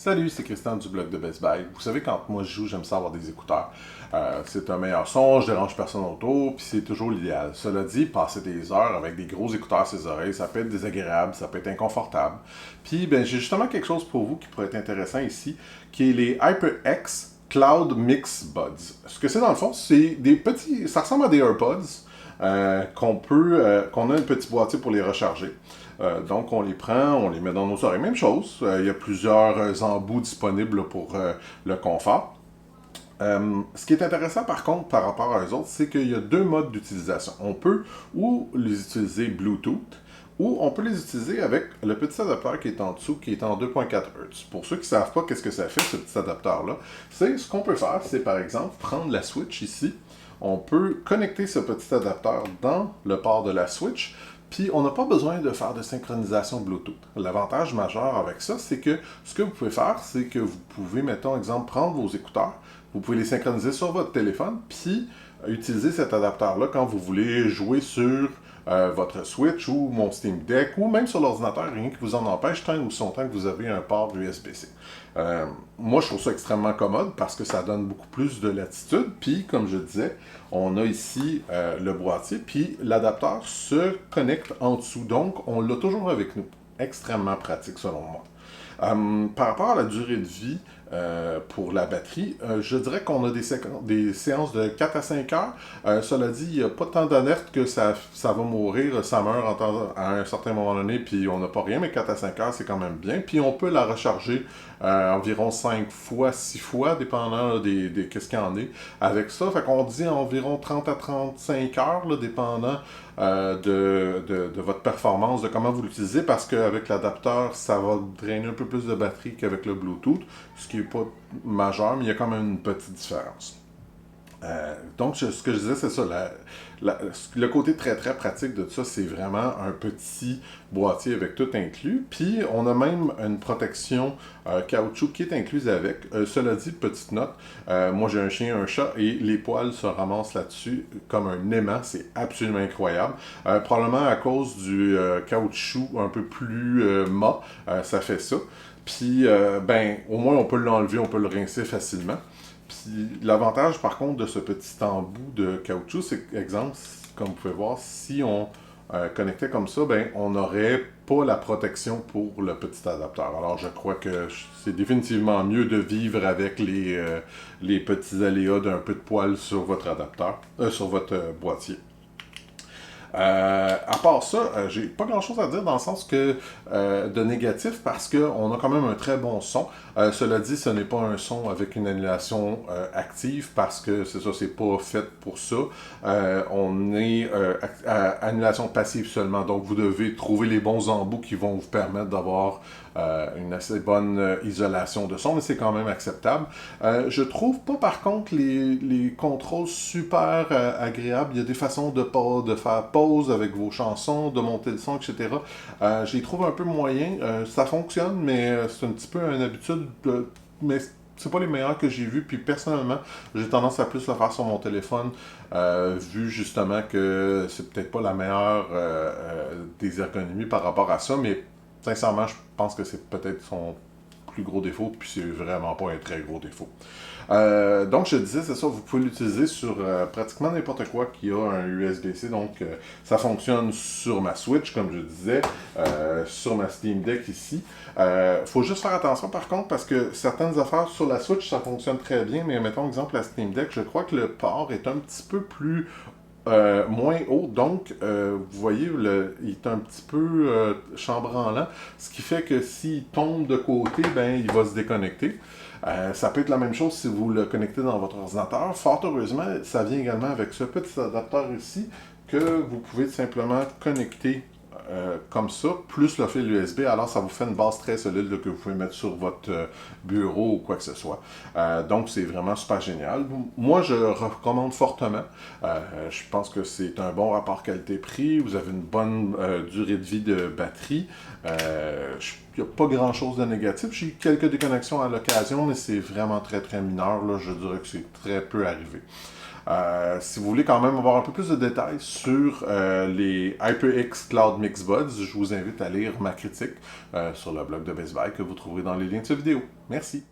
Salut, c'est Christian du blog de Best Buy. Vous savez, quand moi je joue, j'aime ça avoir des écouteurs. C'est un meilleur son, je dérange personne autour, puis c'est toujours l'idéal. Cela dit, passer des heures avec des gros écouteurs à ses oreilles, ça peut être désagréable, ça peut être inconfortable. Puis, ben, j'ai justement quelque chose pour vous qui pourrait être intéressant ici, qui est les HyperX Cloud Mix Buds. Ce que c'est dans le fond, c'est des petits, ça ressemble à des AirPods qu'on a un petit boîtier pour les recharger. Donc, on les prend, on les met dans nos oreilles. Même chose, il y a plusieurs embouts disponibles là, pour le confort. Ce qui est intéressant par contre par rapport à eux autres, c'est qu'il y a deux modes d'utilisation. On peut ou les utiliser Bluetooth, ou on peut les utiliser avec le petit adapteur qui est en dessous, qui est en 2.4 Hz. Pour ceux qui ne savent pas qu'est-ce que ça fait, ce petit adapteur-là, c'est ce qu'on peut faire, c'est par exemple prendre la Switch ici, on peut connecter ce petit adapteur dans le port de la Switch, puis on n'a pas besoin de faire de synchronisation Bluetooth. L'avantage majeur avec ça, c'est que ce que vous pouvez faire, c'est que vous pouvez, mettons exemple, prendre vos écouteurs, vous pouvez les synchroniser sur votre téléphone, puis utiliser cet adapteur-là quand vous voulez jouer sur votre Switch ou mon Steam Deck ou même sur l'ordinateur, rien qui vous en empêche tant ou son temps que vous avez un port USB-C. Moi, je trouve ça extrêmement commode parce que ça donne beaucoup plus de latitude. Puis, comme je disais, on a ici le boîtier, puis l'adapteur se connecte en dessous. Donc, on l'a toujours avec nous. Extrêmement pratique selon moi. Par rapport à la durée de vie pour la batterie, je dirais qu'on a des séances de 4 à 5 heures. Cela dit, il n'y a pas tant d'alerte que ça va mourir, ça meurt à un certain moment donné, puis on n'a pas rien, mais 4 à 5 heures, c'est quand même bien. Puis on peut la recharger environ 5 fois, 6 fois, dépendant là, qu'est-ce qu'il y en est. Avec ça, fait qu'on dit environ 30 à 35 heures, là, dépendant de votre performance, de comment vous l'utilisez, parce qu'avec l'adapteur, ça va drainer un peu plus de batterie qu'avec le Bluetooth, ce qui n'est pas majeur, mais il y a quand même une petite différence. Donc, ce que je disais, c'est ça. Le côté très très pratique de ça, c'est vraiment un petit boîtier avec tout inclus. Puis, on a même une protection caoutchouc qui est incluse avec. Cela dit, petite note, moi j'ai un chien, un chat, et les poils se ramassent là-dessus comme un aimant. C'est absolument incroyable. Probablement à cause du caoutchouc un peu plus mat, ça fait ça. Puis, ben, au moins on peut l'enlever, on peut le rincer facilement. Puis l'avantage par contre de ce petit embout de caoutchouc, c'est exemple, comme vous pouvez voir, si on connectait comme ça, ben on n'aurait pas la protection pour le petit adapteur. Alors je crois que c'est définitivement mieux de vivre avec les petits aléas d'un peu de poil sur votre adapteur, sur votre boîtier. À part ça, j'ai pas grand chose à dire dans le sens que de négatif parce qu'on a quand même un très bon son. Cela dit, ce n'est pas un son avec une annulation active parce que c'est ça, c'est pas fait pour ça. On est annulation passive seulement, donc vous devez trouver les bons embouts qui vont vous permettre d'avoir une assez bonne isolation de son, mais c'est quand même acceptable. Je trouve pas par contre les contrôles super agréables. Il y a des façons de faire pause avec vos chansons, de monter le son, etc. Je les trouve un peu moyens. Ça fonctionne, mais c'est un petit peu une habitude. Mais c'est pas les meilleurs que j'ai vus. Puis personnellement, j'ai tendance à plus le faire sur mon téléphone, vu justement que c'est peut-être pas la meilleure des ergonomies par rapport à ça, mais sincèrement, je pense que c'est peut-être son plus gros défaut, puis c'est vraiment pas un très gros défaut. Donc, je disais, c'est ça, vous pouvez l'utiliser sur pratiquement n'importe quoi qui a un USB-C. Donc, ça fonctionne sur ma Switch, comme je disais, sur ma Steam Deck ici. Faut juste faire attention, par contre, parce que certaines affaires sur la Switch, ça fonctionne très bien, mais mettons, exemple, la Steam Deck, je crois que le port est un petit peu plus moins haut, donc vous voyez, il est un petit peu chambranlant, ce qui fait que s'il tombe de côté, ben il va se déconnecter. Ça peut être la même chose si vous le connectez dans votre ordinateur. Fort heureusement, ça vient également avec ce petit adapteur ici que vous pouvez simplement connecter comme ça, plus le fil USB, alors ça vous fait une base très solide là, que vous pouvez mettre sur votre bureau ou quoi que ce soit. Donc c'est vraiment super génial. Moi je recommande fortement. Je pense que c'est un bon rapport qualité-prix. Vous avez une bonne durée de vie de batterie. Il n'y a pas grand chose de négatif. J'ai eu quelques déconnexions à l'occasion, mais c'est vraiment très très mineur. Là. Je dirais que c'est très peu arrivé. Si vous voulez quand même avoir un peu plus de détails sur les HyperX Cloud Mix Buds, je vous invite à lire ma critique sur le blog de Best Buy que vous trouverez dans les liens de cette vidéo. Merci.